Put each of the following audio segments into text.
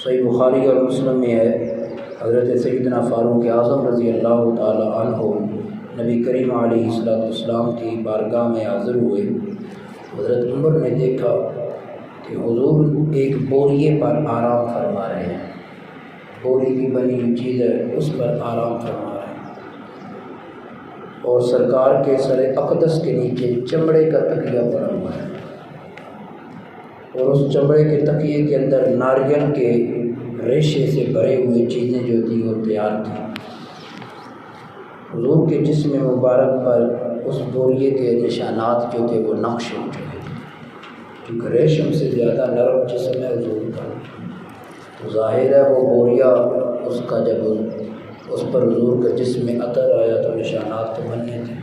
صحیح بخاری اور مسلم میں ہے، حضرت سیدنا فاروق اعظم رضی اللہ تعالی عنہ نبی کریم علیہ السلام کی بارگاہ میں حاضر ہوئے۔ حضرت عمر نے دیکھا کہ حضور ایک بوریے پر آرام فرما رہے ہیں، بوری کی بنی ہوئی چیز ہے اس پر آرام فرما رہے ہیں، اور سرکار کے سر اقدس کے نیچے چمڑے کا تکیہ پڑا ہوا ہے، اور اس چمڑے کے تکیے کے اندر ناریل کے ریشے سے بھرے ہوئے چیزیں جو تھیں وہ تیار تھیں۔ حضور کے جسم مبارک پر اس بوریے کے نشانات جو تھے وہ نقش ہو چکے تھے، کیونکہ ریشم سے زیادہ نرم جسم ہے حضور کا، تو ظاہر ہے وہ بوریا اس کا جب اس پر حضور کا جسم میں اثر آیا تو نشانات تو بننے تھے۔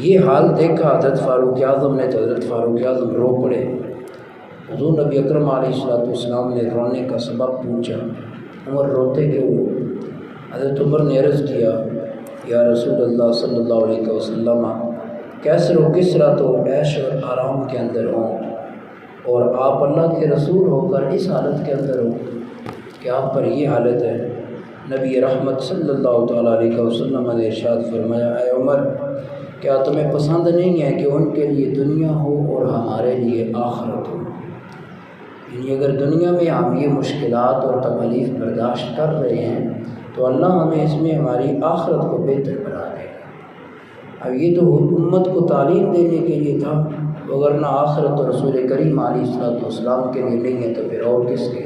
یہ حال دیکھا حضرت فاروق اعظم نے تو حضرت فاروق اعظم رو پڑے۔ حضور نبی اکرم علیہ السلام نے رونے کا سبب پوچھا، عمر روتے کیوں ہو؟ حضرت عمر نے عرض کیا، یا رسول اللہ صلی اللہ علیہ وسلم، کیسر و کسریٰ تو عیش اور آرام کے اندر ہوں، اور آپ اللہ کے رسول ہو کر اس حالت کے اندر ہوں کہ آپ پر یہ حالت ہے۔ نبی رحمت صلی اللہ تعالیٰ علیہ وسلم نے ارشاد فرمایا، اے عمر، کیا تمہیں پسند نہیں ہے کہ ان کے لیے دنیا ہو اور ہمارے لیے آخرت ہو؟ یعنی اگر دنیا میں ہم یہ مشکلات اور تکالیف برداشت کر رہے ہیں تو اللہ ہمیں اس میں ہماری آخرت کو بہتر بنا دے گا۔ اب یہ تو امت کو تعلیم دینے کے لیے تھا، ورنہ آخرت تو رسول کریم علیہ السلام کے لیے نہیں ہے تو پھر اور کس کے؟